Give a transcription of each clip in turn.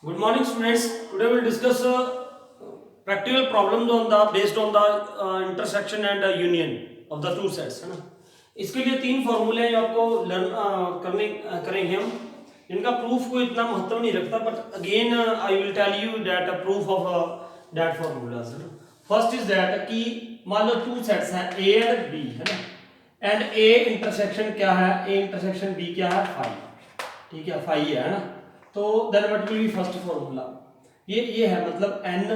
Good morning, students. Today we'll discuss practical problems on the based on the intersection and union of the two sets, है ना। इसके लिए तीन फॉर्मूले हैं जो आपको लर्न करेंगे हम, जिनका प्रूफ को इतना महत्व नहीं रखता, but again I will tell you that proof of that formulas, है ना। फर्स्ट इज दैट कि मान लो टू सेट्स हैं ए एंड बी, है ना, एंड ए इंटरसेक्शन क्या है, ए इंटरसेक्शन बी क्या है, फाइव, ठीक है, फाइव है ना। तो then what will be first formula, ये है मतलब n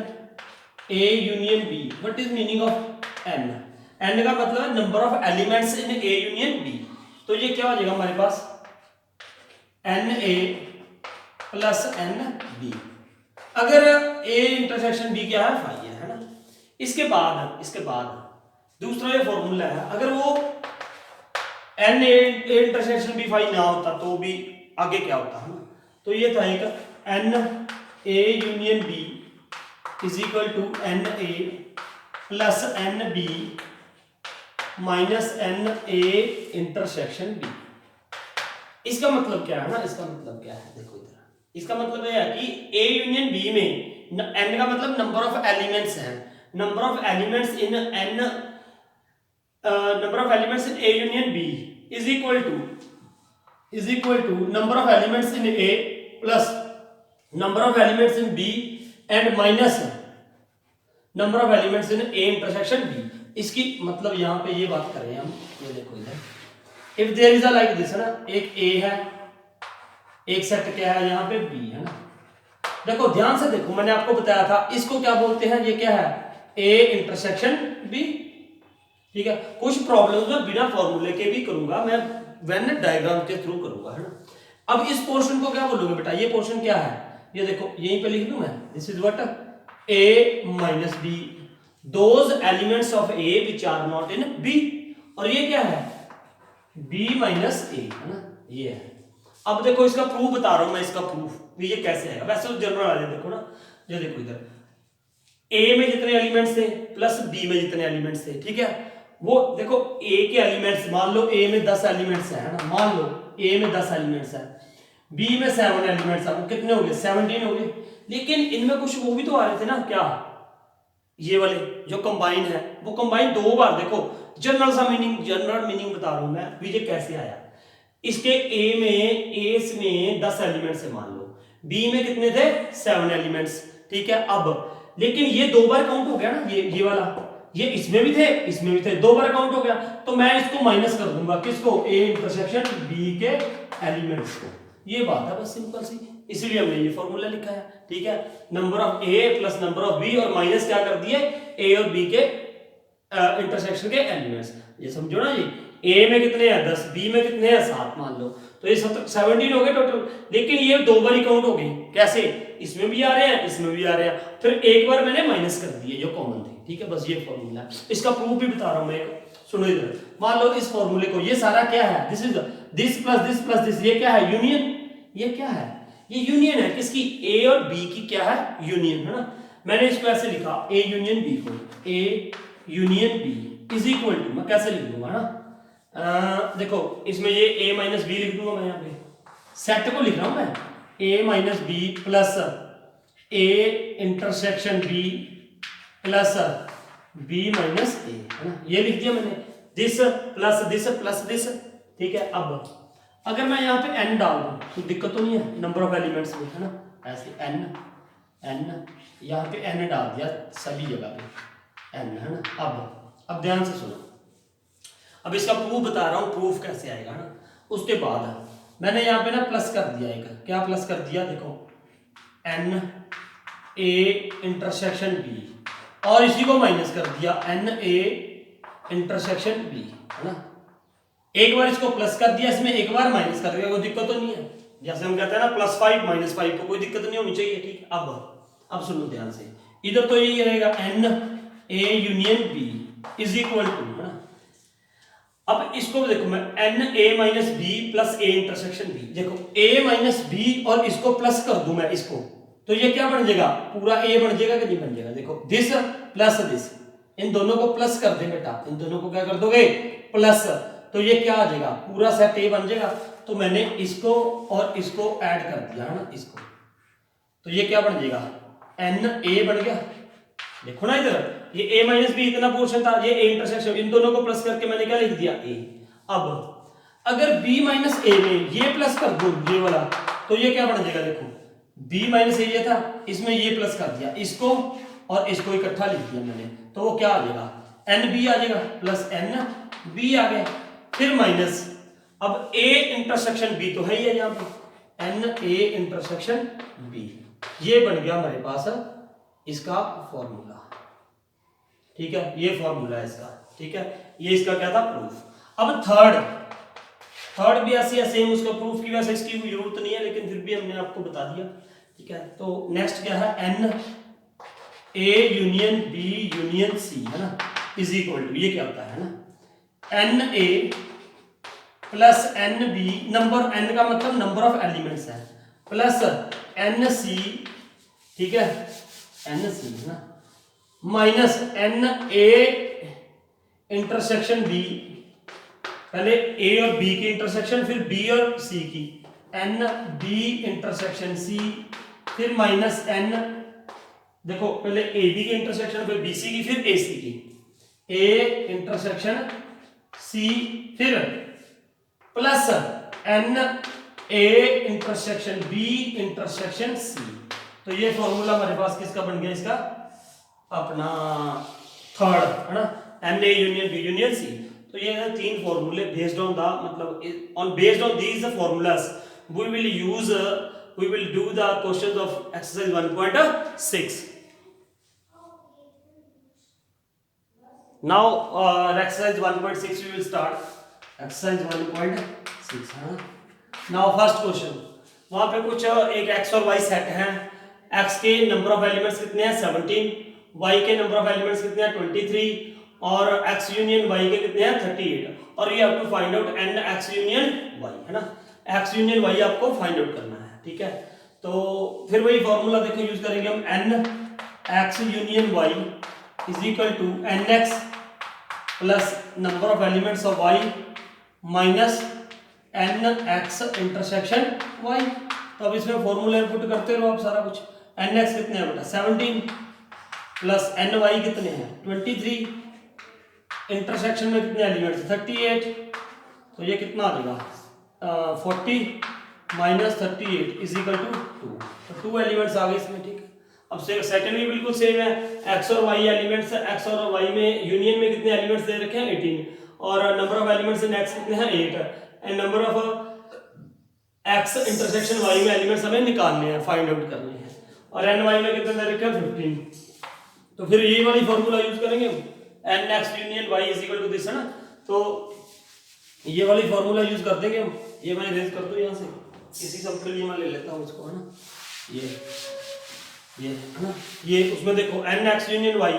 A union B. What is meaning of N? N का मतलब है number of elements in A union B. तो ये क्या हो जाएगा हमारे पास, एन ए प्लस एन बी। अगर ए इंटरसेक्शन बी क्या है, फाइव है ना। इसके बाद दूसरा ये फॉर्मूला है, अगर वो एन ए इंटरसेक्शन बी फाइव ना होता तो भी आगे क्या होता है ना। तो ये था एक n A union B is equal to n A plus N b minus N A intersection b. इसका मतलब क्या है ना, इसका मतलब क्या है, देखो इधर, इसका मतलब यह है कि ए यूनियन बी में एन का मतलब नंबर ऑफ एलिमेंट्स है, number of elements in n, number of elements in A union B is equal to number of elements in A plus number of elements in B and minus number of elements in A intersection B। इसकी मतलब यहाँ पे ये बात करें हम, ये देखो इधर, if there is a like this है ना, एक A है, एक सेट क्या है यहाँ पे B है ना। देखो ध्यान से देखो, मैंने आपको बताया था इसको क्या बोलते हैं, ये क्या है, A इंटरसेक्शन B, ठीक है। कुछ प्रॉब्लम्स में बिना फॉर्मूले के भी करूंगा मैं, वेन डायग्राम के थ्रू करूंगा, है ना। अब इस पोर्शन को क्या बोलूंगा बेटा, ये पोर्शन क्या है, ये देखो यहीं पे लिख दूं मैं, this is what A minus B, those elements of A which are not in B, और ये क्या है बी माइनस ए, है ना, ये है। अब देखो इसका प्रूफ बता रहा हूं मैं, इसका प्रूफ ये कैसे है। वैसे तो जनरल आ जाए, देखो ना, ये देखो इधर ए में जितने एलिमेंट्स थे प्लस बी में जितने एलिमेंट्स थे, ठीक है, वो देखो ए के एलिमेंट्स, मान लो ए में 10 एलिमेंट्स है ना, मान लो ए में 10 एलिमेंट्स है, बी में 7 एलिमेंट्स है, वो कितने हो गए, 17 हो गए। लेकिन इनमें कुछ वो भी तो आ रहे थे ना, क्या, ये वाले जो कंबाइन है, वो कंबाइन दो बार, देखो जनरल मीनिंग बता रहा हूं मैं, ये कैसे आया। इसके ए में 10 एलिमेंट्स है मान लो, बी में कितने थे, 7 एलिमेंट्स, ठीक है। अब लेकिन ये दो बार काउंट हो गया ना, ये वाला, ये इसमें भी थे, इसमें भी थे, दो बार काउंट हो गया, तो मैं इसको माइनस कर दूंगा, किसको, ए इंटरसेक्शन बी के एलिमेंट्स को। ये बात है बस सिंपल सी, इसलिए हमने ये फॉर्मूला लिखा है, ठीक है। Number of A plus number of B और माइनस क्या कर दिए, ए और बी के इंटरसेक्शन के एलिमेंट्स। ये समझो ना, ये ए में कितने हैं 10, बी में कितने हैं 7 मान लो, तो ये 17 हो गए टोटल। लेकिन ये दो बार ही काउंट हो गए, कैसे, इसमें भी आ रहे हैं, इसमें भी आ रहे हैं, फिर एक बार मैंने माइनस कर दिए जो कॉमन थे, ठीक है। बस ये फॉर्मूला, इसका प्रूफ भी बता रहा हूं मैं, सुनो इधर, मान लो इस फॉर्मूले को, ये सारा क्या है, this is this plus this plus this, ये क्या है, यूनियन। ये क्या है, ये यूनियन है, किसकी, ए और बी की क्या है, यूनियन, है ना। मैंने इसको ऐसे लिखा, ए यूनियन बी को, A union B is equal to, मैं कैसे लिख दूंगा ना, देखो इसमें ये a माइनस बी लिख दूंगा मैं, यहाँ पे सेट को लिख रहा हूं मैं, a minus B plus a intersection b plus b minus a, है ना, ये लिख दिया मैंने, दिस प्लस दिस, ठीक है। अब अगर मैं यहाँ पे n डाल दूं तो दिक्कत तो नहीं है नंबर ऑफ एलिमेंट्स में, है ना, ऐसे n यहाँ पे n डाल दिया सभी जगह पे n, है ना। अब ध्यान से सुनो, अब इसका प्रूफ बता रहा हूं, प्रूफ कैसे आएगा ना। उसके बाद मैंने यहाँ पे ना प्लस कर दिया, एक क्या प्लस कर दिया, देखो एन ए इंटरसेक्शन बी, और इसी को माइनस कर दिया एन ए इंटरसेक्शन बी, है ना। एक बार इसको प्लस कर दिया, इसमें एक बार माइनस कर दिया, कोई दिक्कत तो नहीं है। जैसे हम कहते हैं ना +5 -5, तो कोई दिक्कत नहीं होनी चाहिए, ठीक। अब सुनो ध्यान से, इधर तो यही रहेगा N A union B is equal to, है ना। अब इसको देखो मैं, N A minus B plus A intersection B, देखो ए माइनस बी और इसको प्लस कर दूं मैं इसको, तो ये क्या बन जाएगा, पूरा ए बन जाएगा कि नहीं बन जाएगा, देखो दिस प्लस दिस, इन दोनों को प्लस कर दे बेटा, इन दोनों को क्या कर दोगे, प्लस, तो ये क्या आ जाएगा, पूरा सेट ए बन जाएगा। तो मैंने इसको और इसको ऐड कर दिया, है ना, इसको तो ये क्या बन जाएगा, एन ए बन गया। देखो ना इधर, ये a माइनस बी इतना पोर्शन था, ये a इंटरसेक्शन, इन दोनों को प्लस करके मैंने क्या लिख दिया a। अब अगर b माइनस a में ये प्लस कर दो ये वाला, तो ये क्या बन जाएगा, देखो b माइनस a ये था, इसमें ये प्लस कर दिया, इसको और इसको इकट्ठा लिख दिया मैंने, तो वो क्या आ जाएगा, एन बी आ जाएगा प्लस एन बी आ गया, फिर माइनस, अब a इंटरसेक्शन b तो है ही है यहाँ पे, एन ए इंटरसेक्शन b, ये बन गया हमारे पास इसका फॉर्मूला। ठीक है, ये फॉर्मूला है इसका। ठीक है, ये इसका क्या था, प्रूफ। अब थर्ड भी ऐसे सेम, उसका प्रूफ की वैसे इसकी कोई जरूरत नहीं है, लेकिन फिर भी हमने आपको बता दिया। ठीक है, तो नेक्स्ट क्या है, एन ए यूनियन बी यूनियन सी, है ना, इज इक्वल टू, ये क्या होता है ना, एन ए plus N B, number N का मतलब नंबर ऑफ एलिमेंट्स है, प्लस एन सी, ठीक है, एन सी है ना, minus N A intersection B, पहले ए और बी की इंटरसेक्शन, फिर बी और सी की, एन बी इंटरसेक्शन सी, फिर माइनस एन, देखो पहले ए बी की इंटरसेक्शन, फिर बी सी की, फिर ए सी की, ए इंटरसेक्शन सी, फिर प्लस एन ए इंटरसेक्शन बी इंटरसेक्शन सी। तो ये फॉर्मूला हमारे पास किसका बन गया, इसका अपना थर्ड, है ना, एन ए यूनियन बी यूनियन सी। तो ये है तीन फॉर्मूले बेस्ड ऑन द, मतलब on based on these formulas we will use, we will do the questions of exercise 1.6। Now exercise 1.6 we will start exercise 1.6 है। नाउ फर्स्ट क्वेश्चन, वहां पे कुछ एक x और y सेट है, x के number of elements कितने हैं 17, y के नंबर ऑफ एलिमेंट्स कितने हैं 23, और x यूनियन y के कितने हैं 38, और ये आपको find out n x union y, है ना, x यूनियन y आपको फाइंड आउट करना है। ठीक है, तो फिर वही फॉर्मूला देखो यूज करेंगे हम, n x union y is equal to nx plus number of elements of y minus nx intersection y। तो अब इसमें फॉर्मूला इनपुट करते रहो आप सारा कुछ, nx कितने हैं बेटा 17, प्लस ny कितने हैं 23, इंटरसेक्शन में कितने एलिमेंट्स 38, तो ये कितना आ जाएगा 40 माइनस 38 इज इक्वल टू 2, तो 2 एलिमेंट्स आ गए इसमें। ठीक है, अब सेकंड भी बिल्कुल सेम है, x और y एलिमेंट्स है, x और y में यूनियन में कितने एलिमेंट्स दे रखे हैं 18, और number of elements in x कितने हैं 8, and number of x intersection y में एलिमेंट्स हमें निकालने हैं, फाइंड आउट करने हैं, और ny में कितने दे रखे हैं 15। तो फिर यही वाली फॉर्मूला यूज करेंगे हम, nx union y is equal to this, है ना, तो ये वाली फॉर्मूला यूज कर देंगे हम। ये मैं इरेज कर दूं यहाँ से, किसी सब के लिए मैं ले लेता हूँ इसको, है ना, ये है ना, ये उसमें देखो nx यूनियन y,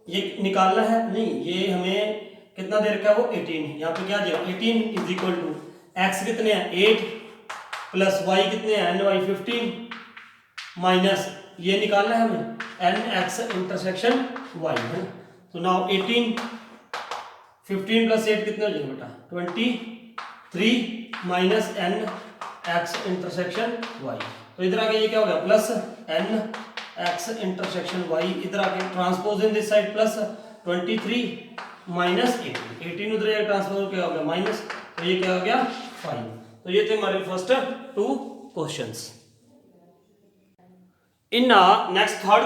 ये निकालना है, नहीं ये हमें कितना दे रखा है वो 18, यहाँ पे क्या दिया 18 इज इक्वल टू x कितने हैं 8 प्लस y कितने हैं ny 15 माइनस ये निकालना है हमें nx इंटरसेक्शन y, है। तो नाउ 18 15 प्लस 8 कितने हो जाएंगे बेटा 23 माइनस nx इंटरसेक्शन y। तो इधर आके ये क्या हो गया प्लस nx इंटरसेक्शन y, इधर आके transpose in this side plus 23 minus 18 उधर ये ट्रांसपोज क्या हो गया माइनस, तो ये क्या हो गया 5। तो ये थे हमारे first 2 questions. In next third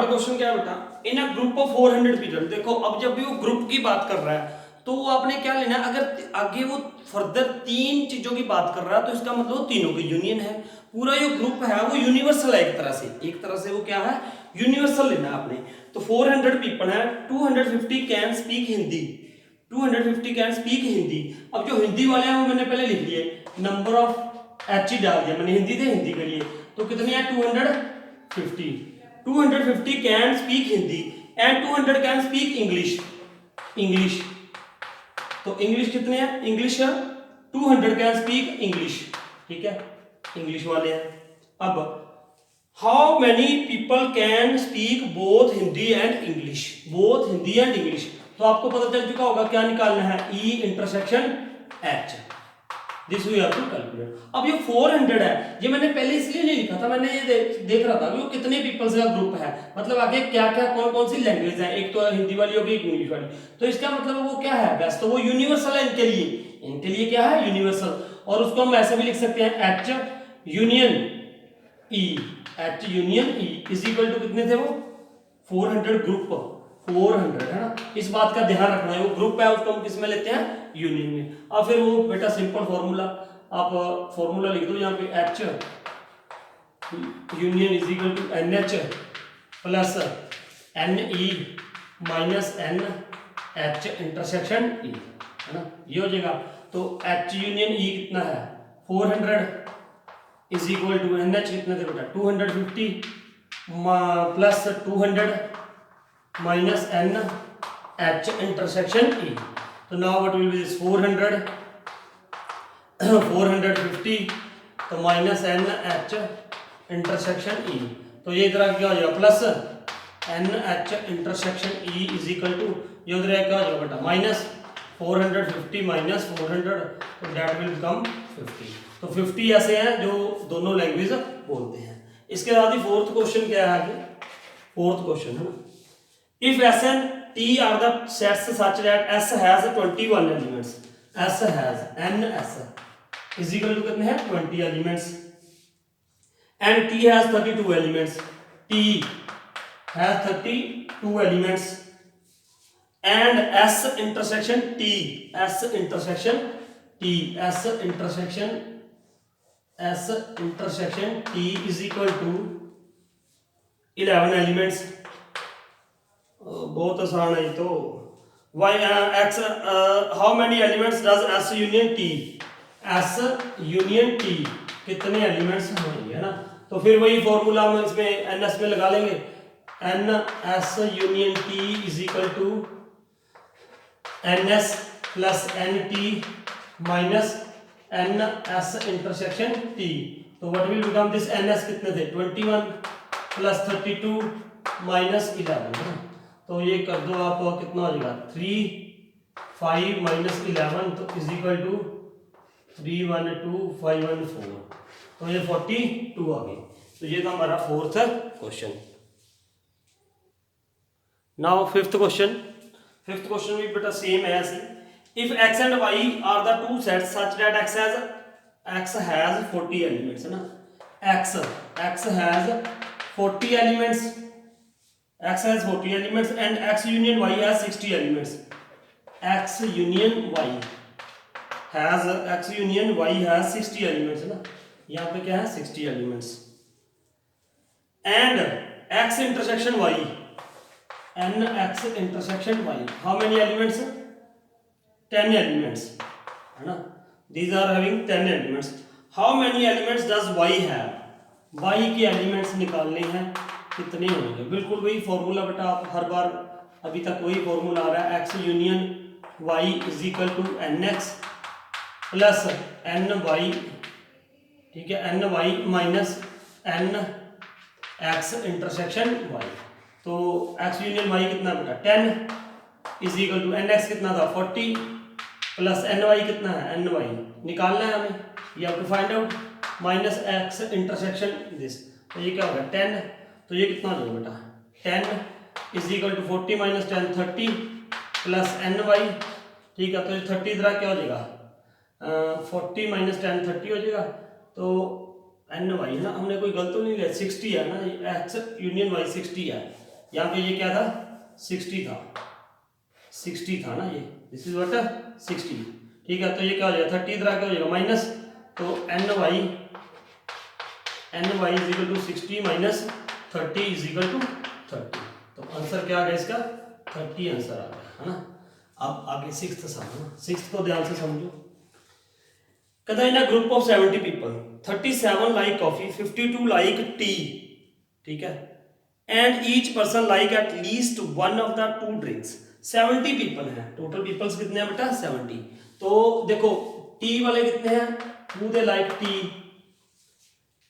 question क्या बेटा, इन अ ग्रुप ऑफ 400 पीपल। देखो अब जब भी वो ग्रुप की बात कर रहा है तो वो आपने क्या लेना है, अगर आगे वो फर्दर 3 चीजों की बात कर रहा है तो इसका मतलब तीनों की यूनियन है, पूरा जो ग्रुप है वो यूनिवर्सल है, एक तरह से वो क्या है यूनिवर्सल लेना आपने। तो 400 पीपल है, 250 can speak Hindi, 250 can speak Hindi. अब जो हिंदी वाले हैं वो मैंने पहले लिख लिए, नंबर ऑफ एच डाल दिया मैंने, हिंदी थे हिंदी के लिए, तो कितनी है 250 can speak Hindi and 200 can speak English. तो इंग्लिश कितने हैं, इंग्लिश 200 कैन स्पीक इंग्लिश, ठीक है, इंग्लिश वाले हैं। अब how many people can speak both Hindi and English, तो आपको पता चल चुका होगा क्या निकालना है, E intersection H. This we have to calculate. अब ये 400 है, ये मैंने पहले इसलिए नहीं लिखा था, मैंने ये देख रहा था कि वो कितने पीपल्स का ग्रुप है, मतलब आगे क्या क्या कौन कौन सी लैंग्वेज है, एक तो हिंदी वाली होगी, एक इंग्लिश वाली, तो इसका मतलब वो क्या है, वैसे तो वो यूनिवर्सल है इनके लिए क्या है, यूनिवर्सल। और उसको हम ऐसे भी लिख सकते हैं H union E, H union E is equal to कितने थे वो 400 ग्रुप, 400 है ना, इस बात का ध्यान रखना है, वो ग्रुप है उसको हम किस में लेते हैं, यूनियन में। अब फिर वो बेटा सिंपल फॉर्मूला, आप फॉर्मूला लिख दो यहाँ पे, H union is equal to N H plus N E minus N H intersection E, है ना, ये हो जाएगा। तो एच यूनियन ई कितना है 400 is equal to N H कितने थे बेटा 250 plus 200 minus N H intersection E. तो now what will be this 400 450 तो minus N H intersection E, तो ये इधर क्या हो जाएगा plus N H intersection E is equal to, ये उधर क्या हो जाएगा बेटा माइनस 450 माइनस 400, तो दैट विल बिकम 50। तो 50 ऐसे हैं जो दोनों लैंग्वेज बोलते हैं। इसके बाद ही फोर्थ क्वेश्चन क्या है आगे, फोर्थ क्वेश्चन है ना, if S and T are the sets such that S has 21 elements, S has N S is equal to कितने हैं 20 elements, and T has 32 elements, T has 32 elements, and S intersection T, S intersection T, S intersection T is equal to 11 elements। बहुत आसान है तो y x how many elements does S union T, S union T कितने elements होंगे, है ना। तो फिर वही फॉर्मूला हम इसमें ns में लगा लेंगे, n S union T is equal to ns plus N T minus N S intersection T. तो what will become this N S कितने थे 21 प्लस 32 माइनस 11, तो ये कर दो आप, कितना हो जाएगा 3 5 माइनस 11, तो इज इक्वल टू 312 514, तो ये 42 आ गई। तो ये था हमारा fourth question. Now fifth question, fifth question भी बेटा सेम है ऐसे, if x and y are the two sets such that x has 40 elements, है ना, x has 40 elements, x has 40 elements and x union y has 60 elements, x union y has 60 elements, है ना, यहाँ पे क्या है 60 elements, and x intersection y, n x intersection y, how many elements, 10 elements, है ना, these are having 10 elements, how many elements does y have, y के elements निकालने हैं, कितने होंगे, बिल्कुल वही फॉर्मूला बेटा, आप हर बार अभी तक वही फॉर्मूला आ रहा है, x union y is equal to N X plus N Y, ठीक है, N Y minus N X intersection Y. तो x यूनियन y कितना बेटा 10 is equal to N X कितना था 40 प्लस एन वाई कितना है एन वाई निकालना है हमें, ये have to find out, minus X intersection this, तो ये क्या होगा 10, तो ये कितना हो जाएगा बेटा 10 is equal to 40 minus 10 30 plus N Y, ठीक है, तो ये 30 इधर क्या हो जाएगा 40 माइनस 10 30 हो जाएगा, तो एन वाई है ना, हमने कोई गलत तो नहीं लिया 60 है ना, एक्स यूनियन वाई 60 है, यहाँ पे ये क्या था 60 था ना, ये दिस इज व्हाट 60, ठीक है, तो ये क्या हो जाएगा 30 इधर क्या हो जाएगा माइनस, तो N Y is equal to 60 minus 30 is equal to 30, तो आंसर क्या आ गया इसका 30 आंसर आ गया, है ना। अब आगे सिक्स्थ समझो, सिक्स्थ को ध्यान से समझो, कहता है in a group of 70 people 37 like coffee, 52 like tea, ठीक है, and each person like at least one of the two drinks, 70 people हैं, टोटल पीपल्स कितने हैं बेटा 70, तो देखो टी वाले कितने हैं, हु दे लाइक टी,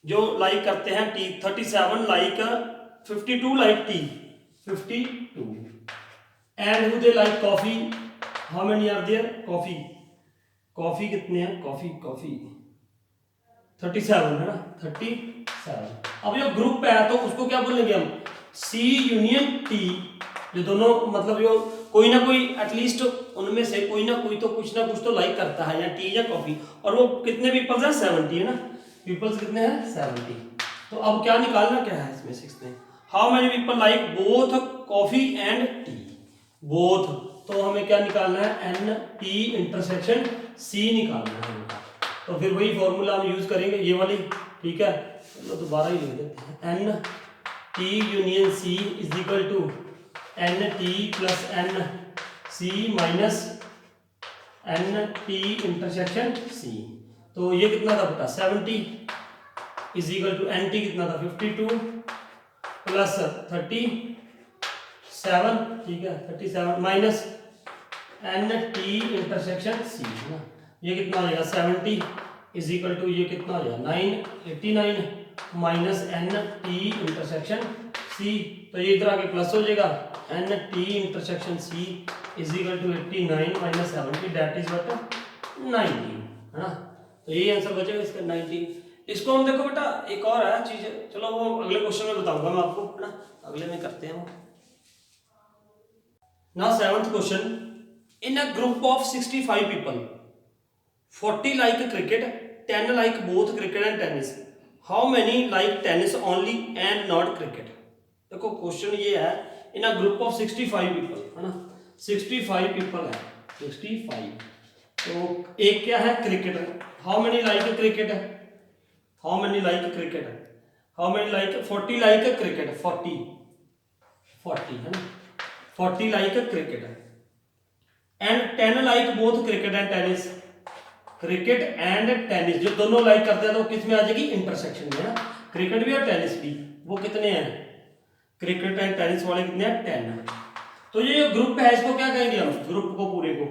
जो लाइक करते हैं tea 37 like 52 like tea 52, and who they like coffee, how many are there, coffee कितने हैं, कॉफी 37 है ना, 37। अब जो ग्रुप है तो उसको क्या बोलेंगे हम, सी यूनियन टी, जो दोनों मतलब जो कोई ना कोई एटलीस्ट उनमें से कोई ना कोई तो कुछ ना कुछ तो लाइक करता है, या टी या कॉफी, और वो कितने पीपल्स हैं, 70 है ना, पीपल्स कितने हैं, 70। तो अब क्या निकालना क्या है इसमें 6 में, how many people like both coffee and T, both, तो हमें क्या निकालना है, एन टी इंटरसेक्शन सी निकालना है। तो फिर वही फॉर्मूला हम यूज करेंगे, ये वाली, ठीक है, चलो दोबारा ही लिख देते हैं, N T union C is equal to N T plus N C minus N T intersection C. तो ये कितना था बेटा, 70 is equal to N T कितना था, 52 प्लस 37, ठीक है, 37 minus N T intersection C, है ना, ये कितना हो जाएगा, 70 इज इक्वल टू ये कितना हो जाएगा, 89 minus N T intersection C, तो ये इधर आके प्लस हो जाएगा, N T intersection C is equal to 89 minus 70 that is what, 19, है ना। तो ये आंसर बचेगा इसका 19। इसको हम देखो बेटा एक और है चीज, चलो वो अगले क्वेश्चन में बताऊंगा मैं आपको, है ना, अगले में करते हैं। Now 7th question, in a group of 65 people 40 like cricket, 10 like both cricket and tennis, how many like tennis only and not cricket। देखो क्वेश्चन ये है, in a group of 65 people, है ना, 65 पीपल है, 65, तो एक क्या है, cricket, how many like cricket है, हाउ मेनी लाइक क्रिकेट है, how many like 40 like cricket, 40 है ना, 40 लाइक क्रिकेट है, and 10 like both cricket and tennis, cricket and tennis जो दोनों लाइक करते हैं तो किस में आ जाएगी, इंटरसेक्शन में, है ना, क्रिकेट भी और टेनिस भी, वो कितने हैं, क्रिकेट एंड टेनिस वाले कितने हैं, 10। तो ये जो ग्रुप है इसको क्या कहेंगे हम, ग्रुप को पूरे को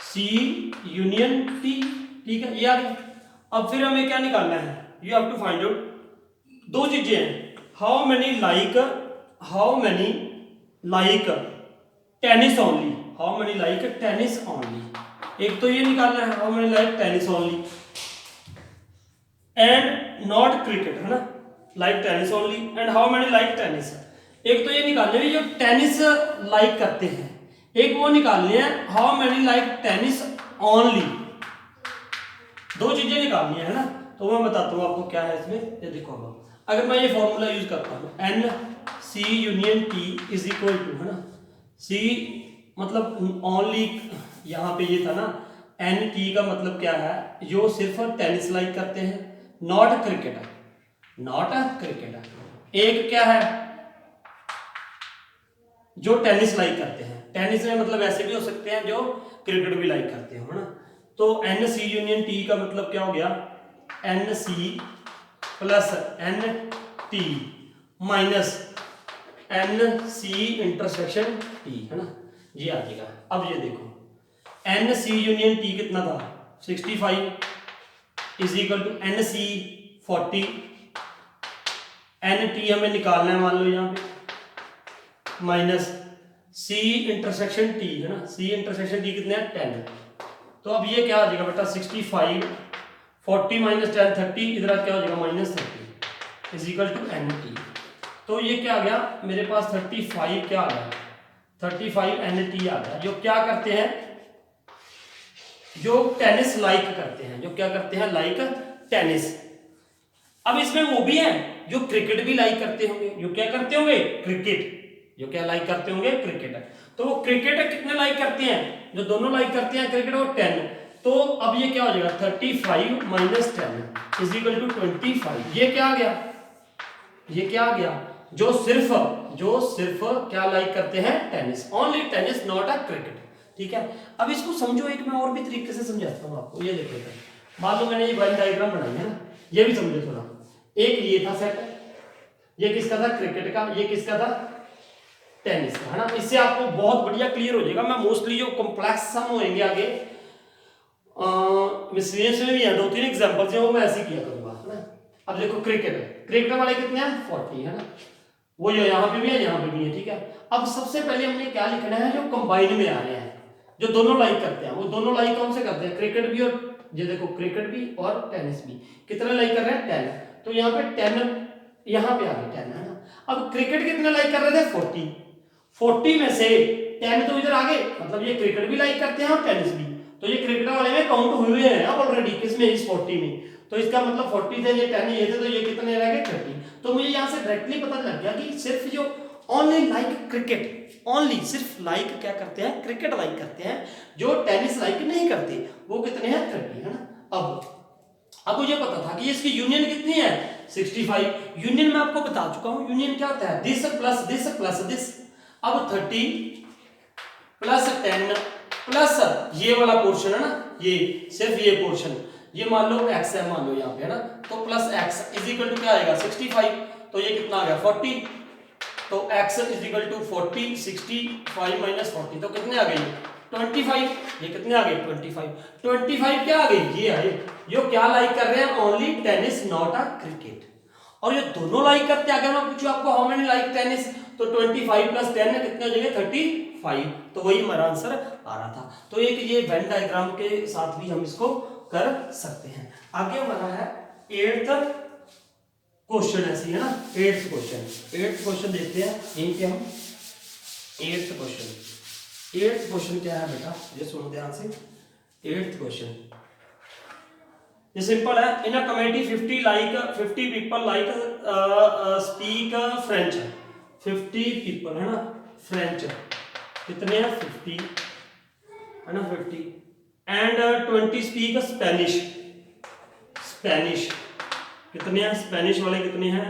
सी यूनियन टी, ठीक है, ये आ गया। अब फिर हमें क्या निकालना है, you have to find out दो चीजें हैं, how many like tennis only, how many like tennis only, एक तो ये निकालना है, how many like tennis only and not cricket, है ना, like tennis only and how many like tennis, एक तो ये निकालने हैं जो टेनिस लाइक करते हैं, एक वो निकालने हैं how many like tennis only, दो चीजें निकालनी है ना। तो मैं बताता हूँ आपको क्या है इसमें, ये देखो, अगर मैं ये फॉर्मूला यूज करता हूँ, N C union T is equal to, है ना, सी मतलब ओनली, यहाँ पे ये था ना, एन टी का मतलब क्या है, जो सिर्फ टेनिस लाइक करते हैं, नॉट क्रिकेट, नॉट क्रिकेट, एक क्या है जो टेनिस लाइक करते हैं, टेनिस में मतलब ऐसे भी हो सकते हैं जो क्रिकेट भी लाइक करते हो, है ना। तो एन सी यूनियन टी का मतलब क्या हो गया, N C plus N T minus N C intersection T, है ना, ये आ जाएगा। अब ये देखो एन सी यूनियन टी कितना था, 65 is equal to N C 40, N T हमें निकालना है मान लो यहाँ पे, माइनस सी इंटरसेक्शन टी, है ना, सी इंटरसेक्शन टी कितने हैं, 10। तो अब ये क्या हो जाएगा बेटा, 65 40 माइनस 10 30, इधर क्या हो जाएगा minus 30 is equal to N T. तो ये क्या आ गया मेरे पास 35 क्या आ गया, 35 एन टी आ गया, जो क्या करते हैं, जो टेनिस लाइक करते हैं, जो क्या करते हैं, लाइक टेनिस। अब इसमें वो भी है जो क्रिकेट भी लाइक करते होंगे, जो क्या करते होंगे, क्रिकेट, जो क्या लाइक करते होंगे, क्रिकेट। तो वो क्रिकेट कितने लाइक करते हैं, जो दोनों लाइक करते हैं क्रिकेट, वो 10। तो अब ये क्या हो जाएगा, 35 माइनस 10 इज इक्वल टू 25। ये क्या आ गया, ये क्या आ गया, जो सिर्फ क्या लाइक करते हैं, tennis, only tennis, not a cricket, ठीक है। अब इसको समझो, एक मैं और भी तरीके से समझाता हूँ आपको, ये देखो, मान लो मैंने ये वेन डायग्राम बनाई है ना, ये भी समझो थोड़ा, एक ये था सेट, ये किसका था, क्रिकेट का, ये किसका था, टेनिस का, है ना। इससे आपको बहुत बढ़िया क्लियर हो जाएगा। मैं मोस्टली जो कॉम्प्लेक्स सम होंगे आगे मिसलेनियस में भी है, 2-3 एग्जांपल्स हैं, वो मैं ऐसे किया करूंगा, है ना। अब देखो क्रिकेट वाले कितने हैं, 40, है ना, वो जो यहाँ पे भी है, यहाँ पे भी है, ठीक है। अब सबसे पहले हमने क्या लिखना है, जो कंबाइन में आ रहे हैं, जो दोनों लाइक करते हैं, वो दोनों लाइक कौन से करते हैं, क्रिकेट भी और ये देखो क्रिकेट भी और टेनिस भी कितना लाइक कर रहे हैं 10, तो यहाँ पे 10 यहाँ पे आ गया 10 है ना। अब क्रिकेट कितना लाइक कर रहे थे 40 में से 10 तो इधर आ गए, मतलब ये क्रिकेट भी लाइक करते हैं और टेनिस भी, तो ये क्रिकेट वाले में काउंट हुए हैं अब ऑलरेडी किसमें इस 40 में, तो इसका मतलब 40 थे ये 10 ये थे, तो ये कितने रह गए 30। तो मुझे यहाँ से डायरेक्टली पता लग गया कि सिर्फ जो ओनली लाइक क्रिकेट, ओनली सिर्फ लाइक क्या करते हैं क्रिकेट लाइक करते हैं, जो टेनिस लाइक नहीं करते वो कितने हैं 30 है ना। अब मुझे पता था कि इसकी यूनियन कितनी है 65, यूनियन मैं आपको बता चुका हूं, यूनियन क्या होता है this plus this plus this. अब 30 प्लस 10 प्लस ये वाला पोर्शन है ना, ये सिर्फ ये पोर्शन, ये मान लो x है मान लो यहाँ पे है ना, तो plus x is equal to क्या आएगा 65, तो ये कितना आ गया 40, तो x is equal to 40 65 minus 40 तो कितने आ गए 25, ये कितने आ गए 25 क्या आ गई ये आए, जो क्या लाइक कर रहे हैं only tennis not a cricket, और ये दोनों लाइक करते हैं। अगर मैं पूछूं आपको हाउ मेनी लाइक टेनिस, तो 25 प्लस 10 कितने हो जाएंगे 35, तो वही हमारा आंसर आ रहा था। तो एक ये वेन डायग्राम के साथ भी हम इसको कर सकते हैं। आगे हमारा है 8th क्वेश्चन, ऐसी है ना 8th क्वेश्चन देखते हैं यहीं पे हम 8th क्वेश्चन क्या है बेटा, ये सुनो ध्यान से। 8th क्वेश्चन ये सिंपल है, in a committee 50 people like speak French, 50 people है ना फ्रेंच, कितने हैं 50 है ना 50, एंड 20 स्पीक स्पेनिश कितने हैं, स्पेनिश वाले कितने हैं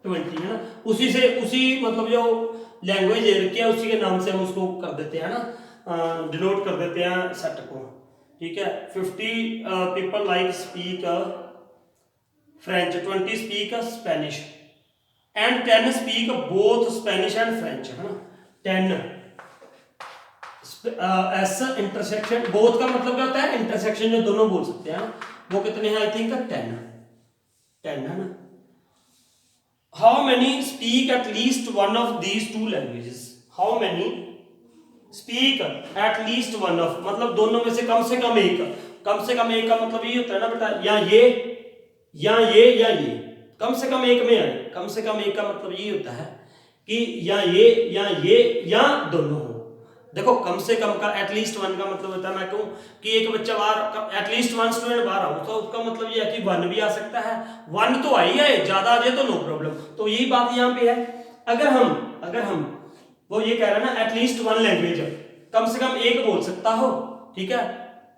20 है ना, उसी मतलब जो लैंग्वेज दे रखी है उसी के नाम से हम उसको कर देते हैं ना, डिनोट कर देते हैं सेट को, ठीक है। 50 people like speak French, 20 speak Spanish and 10 speak both Spanish and French है ना। 10 एस इंटरसेक्शन, बोथ का मतलब क्या होता है इंटरसेक्शन, जो दोनों बोल सकते हैं, वो कितने हैं आई थिंक 10 है ना। How many speak at least one of these two languages, how many speak at least one of, मतलब दोनों में से कम से कम एक का मतलब ये होता है ना बेटा, या ये कम से कम एक में है, कम से कम एक का मतलब ये होता है कि या ये या दोनों हो। देखो कम से कम का एटलीस्ट वन का मतलब होता है, मैं कहूं कि एक बच्चा बाहर एटलीस्ट वन स्टूडेंट बाहर आओ, तो उसका मतलब ये है कि वन भी आ सकता है, वन तो आई है, ज्यादा आ जाए तो नो प्रॉब्लम। तो यही बात यहाँ पे है, अगर हम वो ये कह रहे हैं ना एटलीस्ट वन लैंग्वेज, कम से कम एक बोल सकता हो, ठीक है,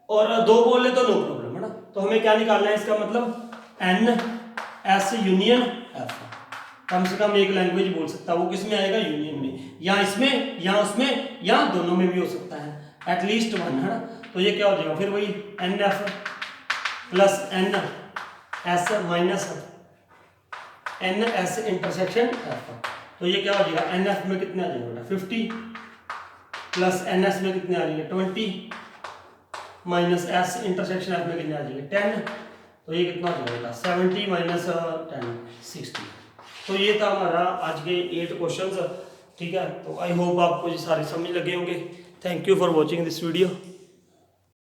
और दो बोल ले तो नो प्रॉब्लम है ना। तो हमें क्या निकालना है इसका मतलब NS यूनियन F, कम से कम एक लैंग्वेज बोल सकता है, वो किस में आएगा यूनियन में, या इसमें या उसमें या दोनों में भी हो सकता है, एटलीस्ट वन है ना। तो ये क्या हो जाएगा फिर वही NF plus NS minus NS intersection F, तो ये क्या हो जाएगा NF में कितने आ जाएगा 50 प्लस NS में कितने आ जाएंगे 20 माइनस S इंटरसेक्शन F में कितने आ जाएंगे 10, तो ये कितना हो जाएगा 70 माइनस 10 60। तो ये था हमारा आज के 8 क्वेश्चंस, ठीक है। तो आई होप आपको ये सारे समझ लगे होंगे। Thank you for watching this video.